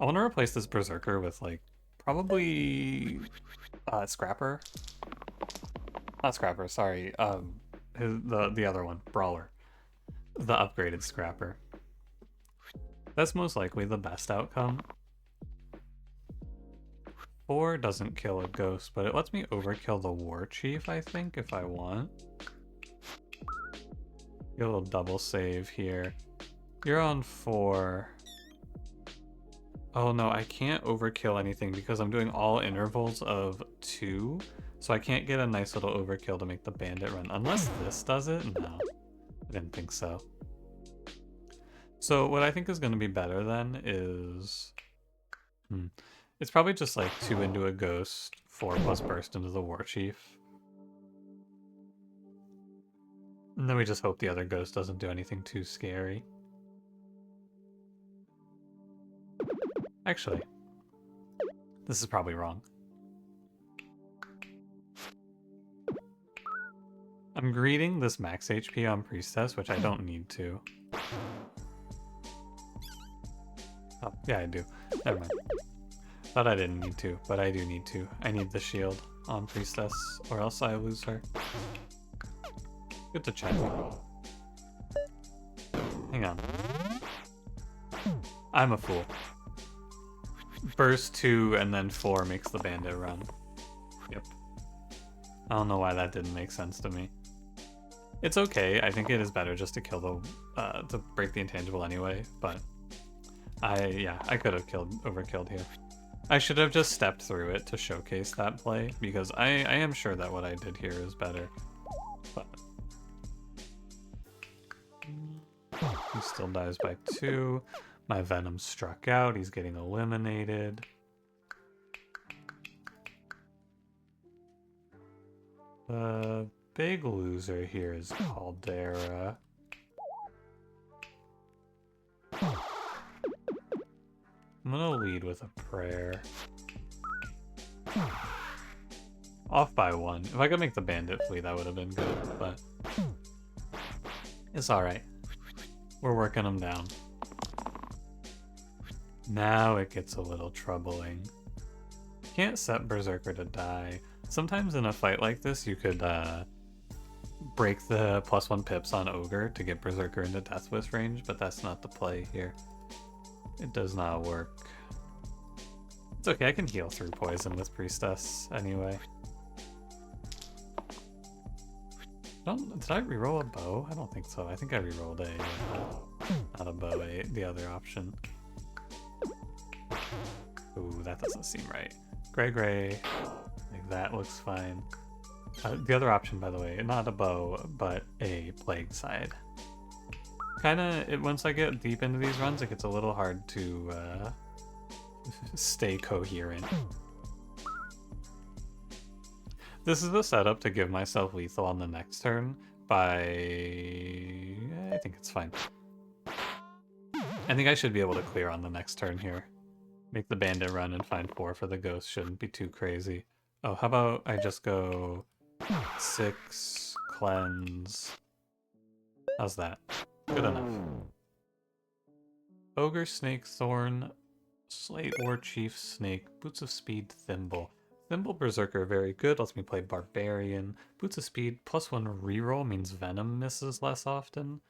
Speaker 1: I want to replace this Berserker with, like, probably Scrapper. Not Scrapper, sorry. The other one, Brawler. The upgraded Scrapper. That's most likely the best outcome. 4 doesn't kill a ghost, but it lets me overkill the War Chief, I think, if I want. Get a little double save here. You're on 4. Oh no, I can't overkill anything because I'm doing all intervals of 2, so I can't get a nice little overkill to make the bandit run. Unless this does it? No, I didn't think so. So what I think is going to be better then is... It's probably just like 2 into a ghost, 4 plus burst into the War Chief. And then we just hope the other ghost doesn't do anything too scary. Actually, this is probably wrong. I'm greeting this max HP on Priestess, which I don't need to. Oh, yeah, I do. Never mind. Thought I didn't need to, but I do need to. I need the shield on Priestess, or else I lose her. Good to check. Hang on. I'm a fool. Burst 2 and then 4 makes the bandit run. Yep. I don't know why that didn't make sense to me. It's okay. I think it is better just to kill the to break the intangible anyway, but I could have overkilled here. I should have just stepped through it to showcase that play, because I am sure that what I did here is better. But he still dies by 2. My Venom struck out. He's getting eliminated. The big loser here is Caldera. I'm gonna lead with a prayer. Off by 1. If I could make the bandit flee, that would have been good, but it's alright. We're working them down. Now it gets a little troubling. Can't set Berserker to die. Sometimes in a fight like this, you could break the +1 pips on Ogre to get Berserker into Death Wish range, but that's not the play here. It does not work. It's okay, I can heal through poison with Priestess anyway. Did I reroll a bow? I don't think so. I think I rerolled not a bow, the other option. Ooh, that doesn't seem right. Gray. Like that looks fine. The other option, by the way, not a bow, but a plague side. Once I get deep into these runs, it gets a little hard to stay coherent. This is the setup to give myself lethal on the next turn by... I think it's fine. I think I should be able to clear on the next turn here. Make the bandit run and find 4 for the ghost. Shouldn't be too crazy. Oh, how about I just go 6, cleanse. How's that? Good enough. Ogre, Snake, Thorn, Slate, War Chief, Snake, Boots of Speed, Thimble. Thimble, Berserker, very good. Lets me play Barbarian. Boots of Speed, +1 reroll means Venom misses less often.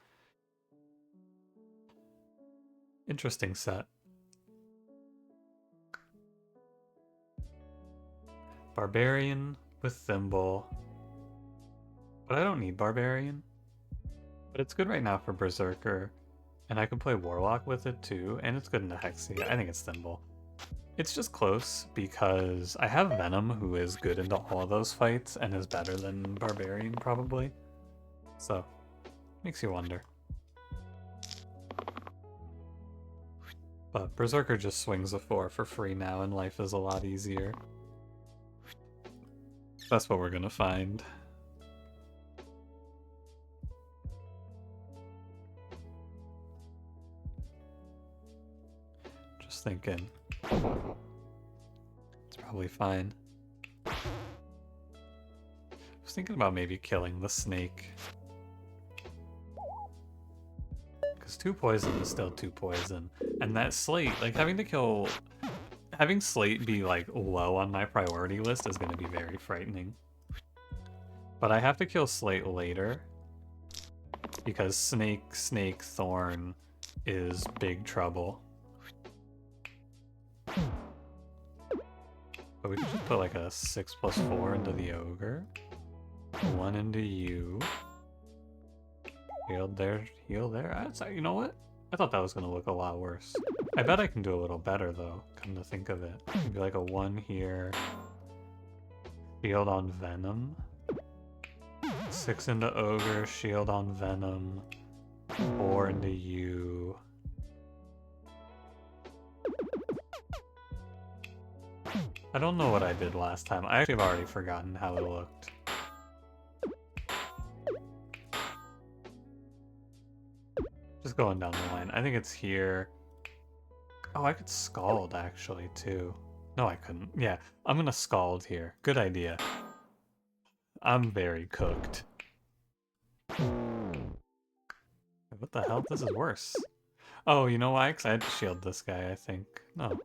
Speaker 1: Interesting set. Barbarian with Thimble. But I don't need Barbarian. But it's good right now for Berserker. And I can play Warlock with it too, and it's good into Hexia. I think it's Thimble. It's just close because I have Venom, who is good into all of those fights and is better than Barbarian probably. So, makes you wonder. But Berserker just swings a 4 for free now and life is a lot easier. That's what we're gonna find. Just thinking. It's probably fine. I was thinking about maybe killing the snake. Because 2 poison is still 2 poison. And that slate, like having slate be like low on my priority list is going to be very frightening. But I have to kill slate later. Because snake, thorn is big trouble. But we could just put like a 6+4 into the ogre. 1 into you. Heal there, heal there. You know what? I thought that was going to look a lot worse. I bet I can do a little better though, come to think of it. Maybe like a 1 here. Shield on Venom. 6 into ogre, shield on Venom. 4 into you. I don't know what I did last time. I actually have already forgotten how it looked. Just going down the line. I think it's here. Oh, I could Scald actually too. No, I couldn't. Yeah, I'm gonna Scald here. Good idea. I'm very cooked. What the hell? This is worse. Oh, you know why? Because I had to shield this guy, I think. No.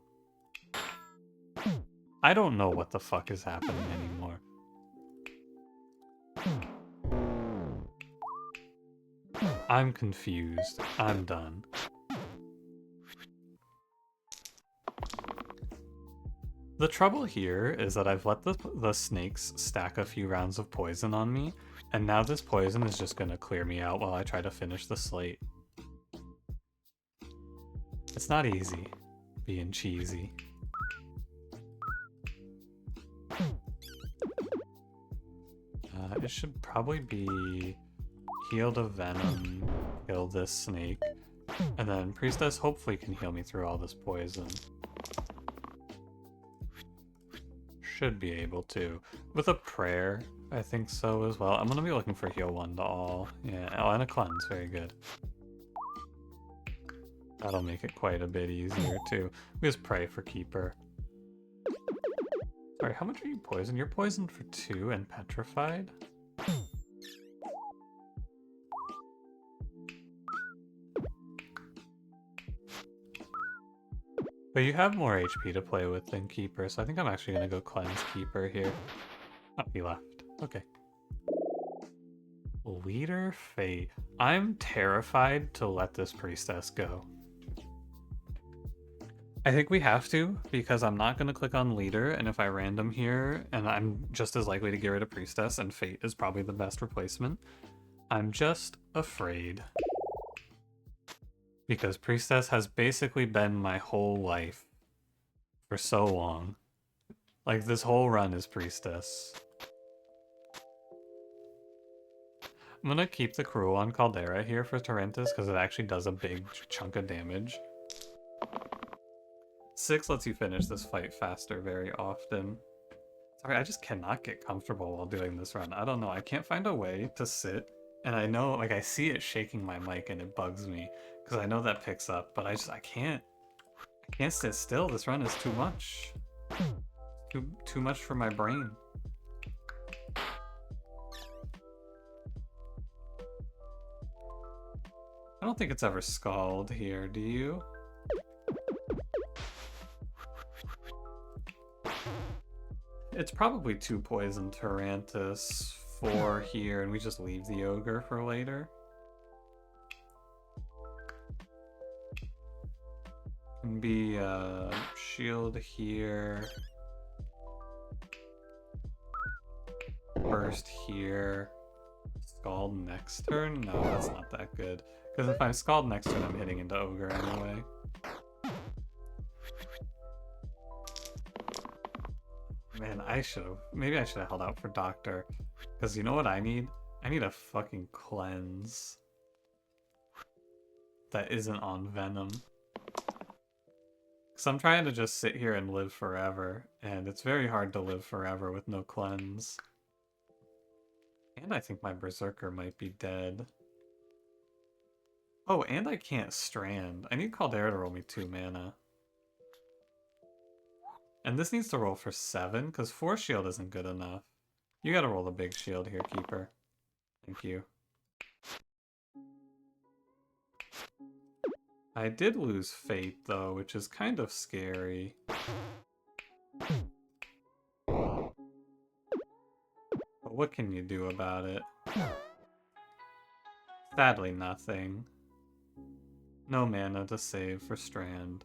Speaker 1: I don't know what the fuck is happening anymore. I'm confused. I'm done. The trouble here is that I've let the snakes stack a few rounds of poison on me, and now this poison is just gonna clear me out while I try to finish the slate. It's not easy being cheesy. It should probably be heal to Venom, kill this snake, and then Priestess hopefully can heal me through all this poison. Should be able to. With a prayer, I think so as well. I'm gonna be looking for heal 1 to all. Yeah, oh, and a cleanse, very good. That'll make it quite a bit easier too. We just pray for Keeper. Sorry, how much are you poisoned? You're poisoned for 2 and petrified? But you have more HP to play with than Keeper, so I think I'm actually gonna go cleanse Keeper here. Oh, he left. Okay. Leader Fate. I'm terrified to let this Priestess go. I think we have to, because I'm not going to click on Leader, and if I random here, and I'm just as likely to get rid of Priestess, and Fate is probably the best replacement. I'm just afraid. Because Priestess has basically been my whole life for so long. Like, this whole run is Priestess. I'm gonna keep the Cruel on Caldera here for Torrentus because it actually does a big chunk of damage. 6 lets you finish this fight faster very often. Sorry, I just cannot get comfortable while doing this run. I don't know, I can't find a way to sit, and I know, like, I see it shaking my mic and it bugs me, because I know that picks up, but I can't sit still. This run is too much. Too much for my brain. I don't think it's ever Scald here, do you? It's probably 2 poison Torrentus, 4 here, and we just leave the ogre for later. Can be shield here. Burst here. Scald next turn? No, that's not that good. Because if I Scald next turn, I'm hitting into ogre anyway. Man, maybe I should have held out for Doctor. Because you know what I need? I need a fucking cleanse. That isn't on Venom. Because I'm trying to just sit here and live forever. And it's very hard to live forever with no cleanse. And I think my Berserker might be dead. Oh, and I can't Strand. I need Caldera to roll me 2 mana. And this needs to roll for 7, because 4 shield isn't good enough. You gotta roll the big shield here, Keeper. Thank you. I did lose Fate, though, which is kind of scary. But what can you do about it? Sadly, nothing. No mana to save for Strand.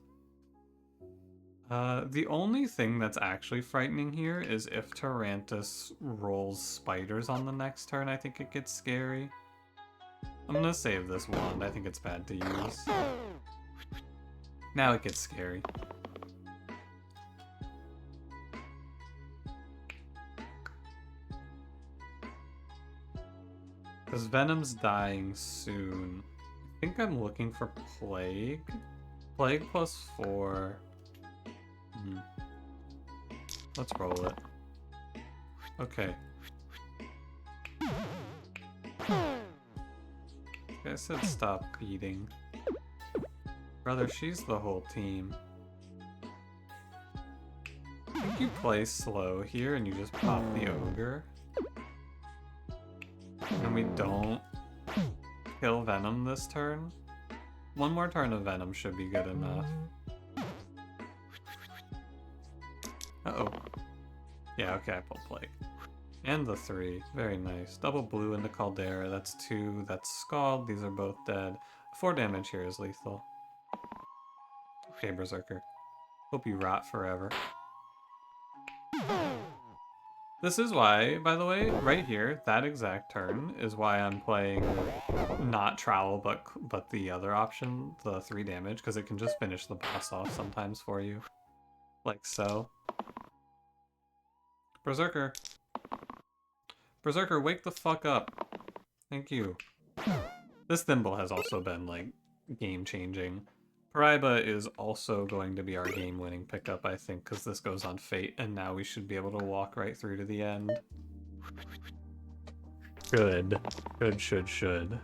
Speaker 1: The only thing that's actually frightening here is if Torrentus rolls spiders on the next turn, I think it gets scary. I'm gonna save this wand, I think it's bad to use. Now it gets scary. Because Venom's dying soon. I think I'm looking for Plague. Plague plus 4. Let's roll it. Okay. I said stop beating. Brother, she's the whole team. I think you play slow here and you just pop the ogre. And we don't kill Venom this turn. One more turn of Venom should be good enough. Uh-oh. Yeah, okay, I pulled Plague. And the 3. Very nice. Double blue into Caldera. That's 2. That's Scald. These are both dead. 4 damage here is lethal. Okay, Berserker. Hope you rot forever. This is why, by the way, right here, that exact turn is why I'm playing not Trowel, but the other option, the 3 damage, because it can just finish the boss off sometimes for you. Like so. Berserker. Berserker, wake the fuck up. Thank you. This Thimble has also been, like, game-changing. Paraiba is also going to be our game-winning pickup, I think, because this goes on Fate, and now we should be able to walk right through to the end. Good. Good, should.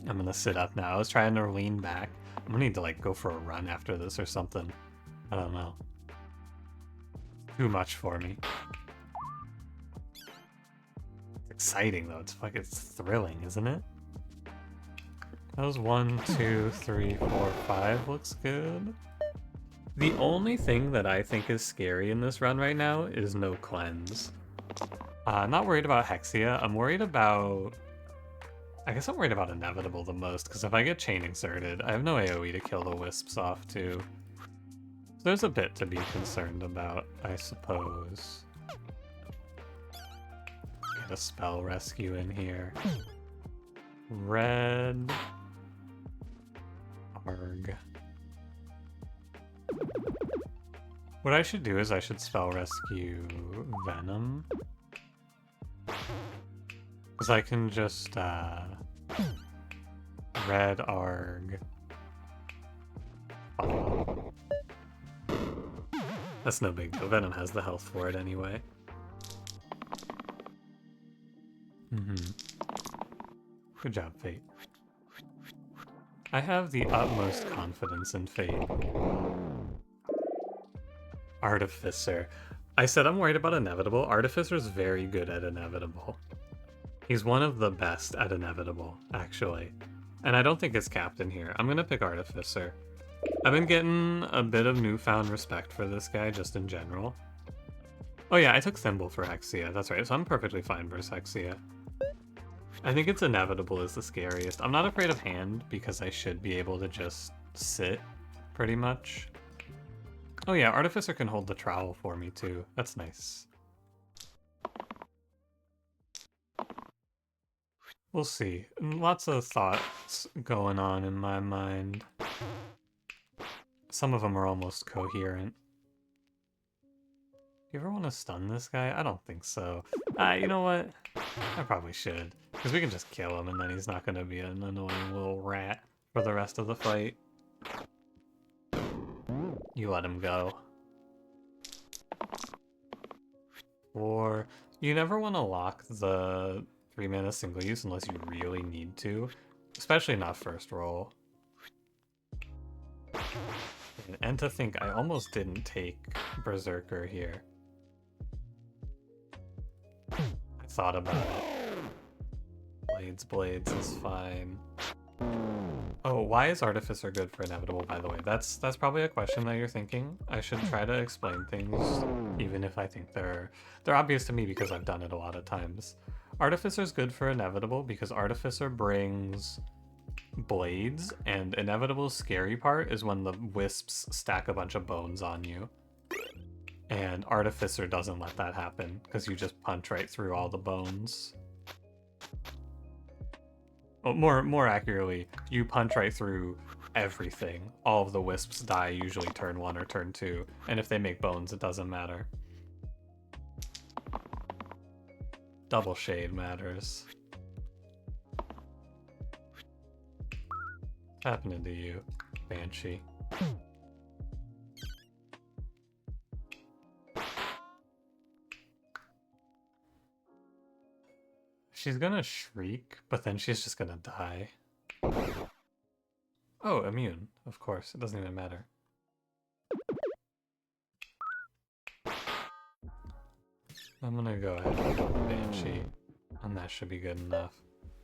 Speaker 1: I'm gonna sit up now. I was trying to lean back. I'm gonna need to, like, go for a run after this or something. I don't know. Too much for me. It's exciting, though. It's thrilling, isn't it? That was 1, 2, 3, 4, 5. Looks good. The only thing that I think is scary in this run right now is no cleanse. Not worried about Hexia. I'm worried about... I guess I'm worried about Inevitable the most, because if I get Chain Exerted, I have no AoE to kill the Wisps off, too. So there's a bit to be concerned about, I suppose. Get a Spell Rescue in here. Red... Arg. What I should do is I should Spell Rescue Venom. Because I can just, red arg. Oh. That's no big deal. Venom has the health for it anyway. Good job, Fate. I have the utmost confidence in Fate. Artificer. I said I'm worried about Inevitable. Artificer's very good at Inevitable. He's one of the best at Inevitable, actually. And I don't think it's Captain here. I'm gonna pick Artificer. I've been getting a bit of newfound respect for this guy, just in general. Oh yeah, I took Thimble for Hexia, that's right, so I'm perfectly fine versus Hexia. I think it's Inevitable is the scariest. I'm not afraid of Hand, because I should be able to just sit, pretty much. Oh yeah, Artificer can hold the trowel for me too. That's nice. We'll see. Lots of thoughts going on in my mind. Some of them are almost coherent. Do you ever want to stun this guy? I don't think so. You know what? I probably should. Because we can just kill him and then he's not going to be an annoying little rat for the rest of the fight. You let him go. Or you never want to lock the 3-mana single use unless you really need to. Especially not first roll. And to think, I almost didn't take Berserker here. I thought about it. Blades is fine. Oh, why is Artificer good for Inevitable, by the way? That's probably a question that you're thinking. I should try to explain things, even if I think they're obvious to me because I've done it a lot of times. Artificer's good for Inevitable because Artificer brings blades, and Inevitable's scary part is when the wisps stack a bunch of bones on you. And Artificer doesn't let that happen, because you just punch right through all the bones. Well, more accurately, you punch right through everything. All of the wisps die usually turn 1 or turn 2, and if they make bones, it doesn't matter. Double Shade matters. What's happening to you, Banshee? She's gonna shriek, but then she's just gonna die. Oh, immune. Of course, it doesn't even matter. I'm gonna go ahead and go with Banshee, and that should be good enough.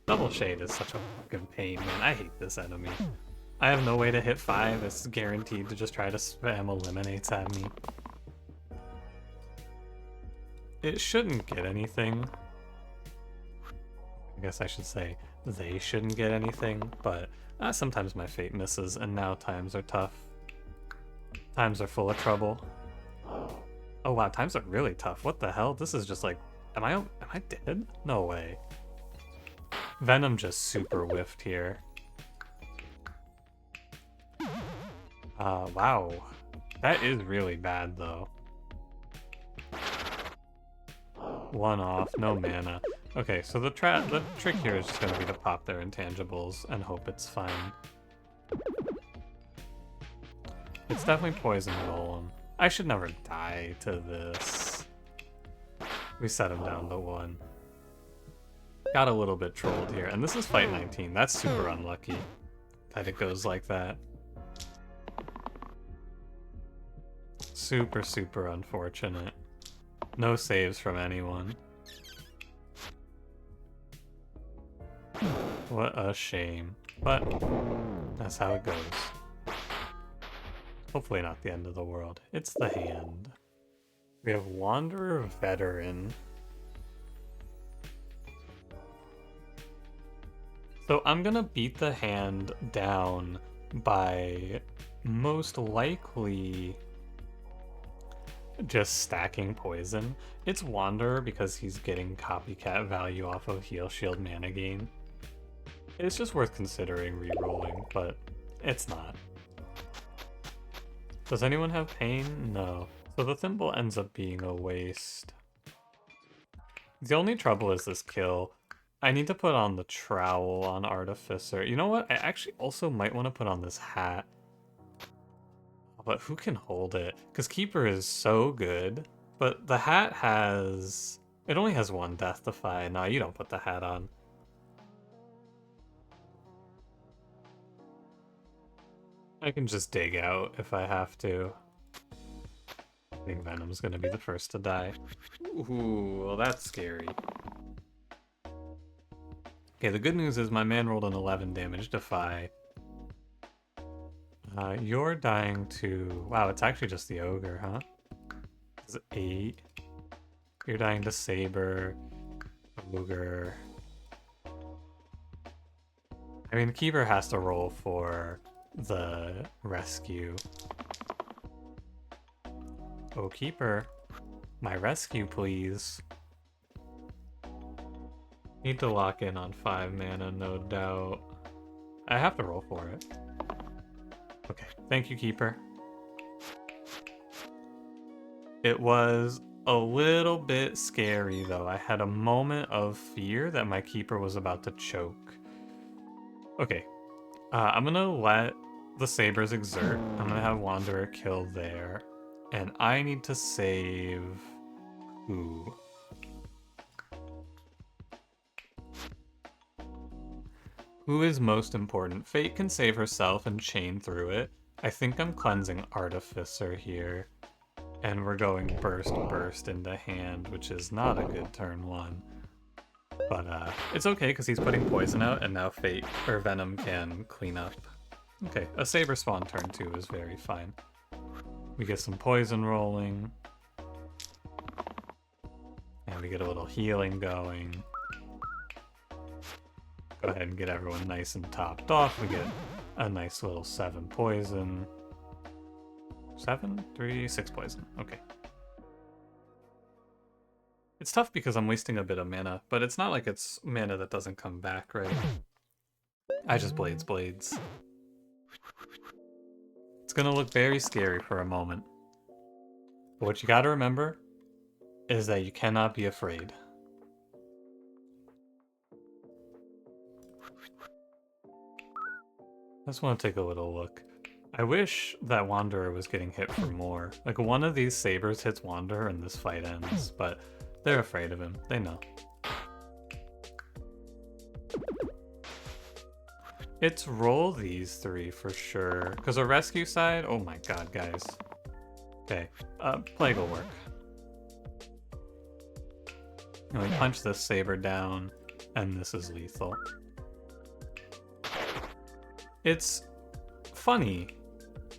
Speaker 1: Double Shade is such a fucking pain, man. I hate this enemy. I have no way to hit 5. It's guaranteed to just try to spam eliminates at me. It shouldn't get anything. I guess I should say they shouldn't get anything, but sometimes my fate misses, and now times are tough. Times are full of trouble. Oh wow, times are really tough. What the hell? This is just like, am I dead? No way. Venom just super whiffed here. Wow. That is really bad though. 1 off, no mana. Okay, so the trick here is just gonna be to pop their intangibles and hope it's fine. It's definitely Poison Golem. I should never die to this. We set him down to 1. Got a little bit trolled here, and this is fight 19. That's super unlucky that it goes like that. Super, super unfortunate. No saves from anyone. What a shame. But that's how it goes. Hopefully not the end of the world. It's the hand. We have Wanderer Veteran. So I'm gonna beat the hand down by most likely just stacking poison. It's Wanderer because he's getting copycat value off of heal shield mana gain. It's just worth considering re-rolling, but it's not. Does anyone have pain? No. So the thimble ends up being a waste. The only trouble is this kill. I need to put on the trowel on Artificer. You know what? I actually also might want to put on this hat. But who can hold it? Because Keeper is so good. But the hat has... It only has one Death Defy. No, you don't put the hat on. I can just dig out if I have to. I think Venom's gonna be the first to die. Ooh, well that's scary. Okay, the good news is my man rolled an 11 damage defy. You're dying to... Wow, it's actually just the ogre, huh? It's 8. You're dying to Saber, ogre. I mean, the Keeper has to roll for the rescue. Oh, Keeper. My rescue, please. Need to lock in on 5 mana, no doubt. I have to roll for it. Okay, thank you, Keeper. It was a little bit scary, though. I had a moment of fear that my Keeper was about to choke. Okay, I'm gonna let the Sabers exert. I'm gonna have Wanderer kill there. And I need to save... Who? Who is most important? Fate can save herself and chain through it. I think I'm cleansing Artificer here. And we're going burst into hand, which is not a good turn 1. But it's okay because he's putting poison out and now Fate or Venom can clean up. Okay, a Saber spawn turn 2 is very fine. We get some poison rolling. And we get a little healing going. Go ahead and get everyone nice and topped off. We get a nice little 7 poison. 7? 3? 6 poison. Okay. It's tough because I'm wasting a bit of mana, but it's not like it's mana that doesn't come back, right? I just blades. It's gonna look very scary for a moment. But what you gotta remember is that you cannot be afraid. I just want to take a little look. I wish that Wanderer was getting hit for more. Like, one of these Sabers hits Wanderer and this fight ends, but they're afraid of him. They know. It's roll these 3 for sure. Because a rescue side? Oh my god, guys. Okay, Plague will work. And we punch this Saber down, and this is lethal. It's funny,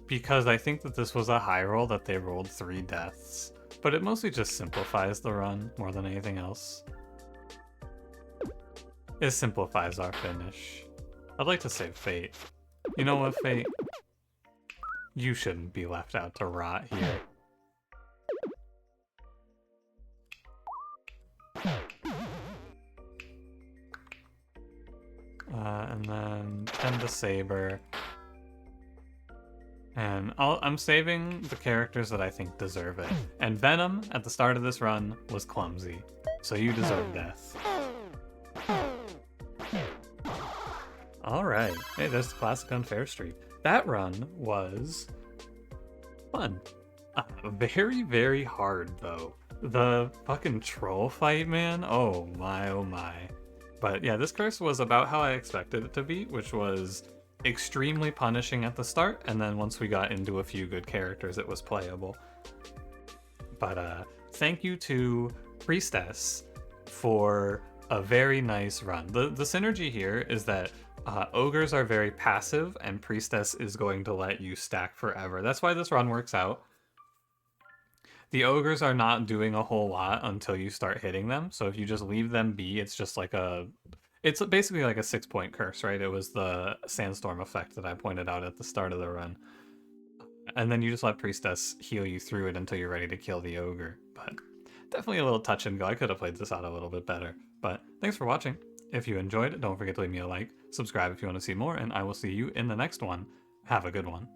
Speaker 1: because I think that this was a high roll that they rolled 3 deaths, but it mostly just simplifies the run more than anything else. It simplifies our finish. I'd like to save Fate. You know what, Fate? You shouldn't be left out to rot here. And then 10 to Saber. And I'm saving the characters that I think deserve it. And Venom, at the start of this run, was Clumsy. So you deserve death. Alright. Hey, there's the classic Unfair Street. That run was fun. Very, very hard, though. The fucking troll fight, man? Oh my, oh my. But yeah, this curse was about how I expected it to be, which was extremely punishing at the start, and then once we got into a few good characters, it was playable. But thank you to Priestess for a very nice run. The synergy here is that ogres are very passive, and Priestess is going to let you stack forever. That's why this run works out. The ogres are not doing a whole lot until you start hitting them, so if you just leave them be, it's just like it's basically like a 6-point curse, right? It was the sandstorm effect that I pointed out at the start of the run. And then you just let Priestess heal you through it until you're ready to kill the ogre. But definitely a little touch and go. I could have played this out a little bit better. But thanks for watching. If you enjoyed, don't forget to leave me a like, subscribe if you want to see more, and I will see you in the next one. Have a good one.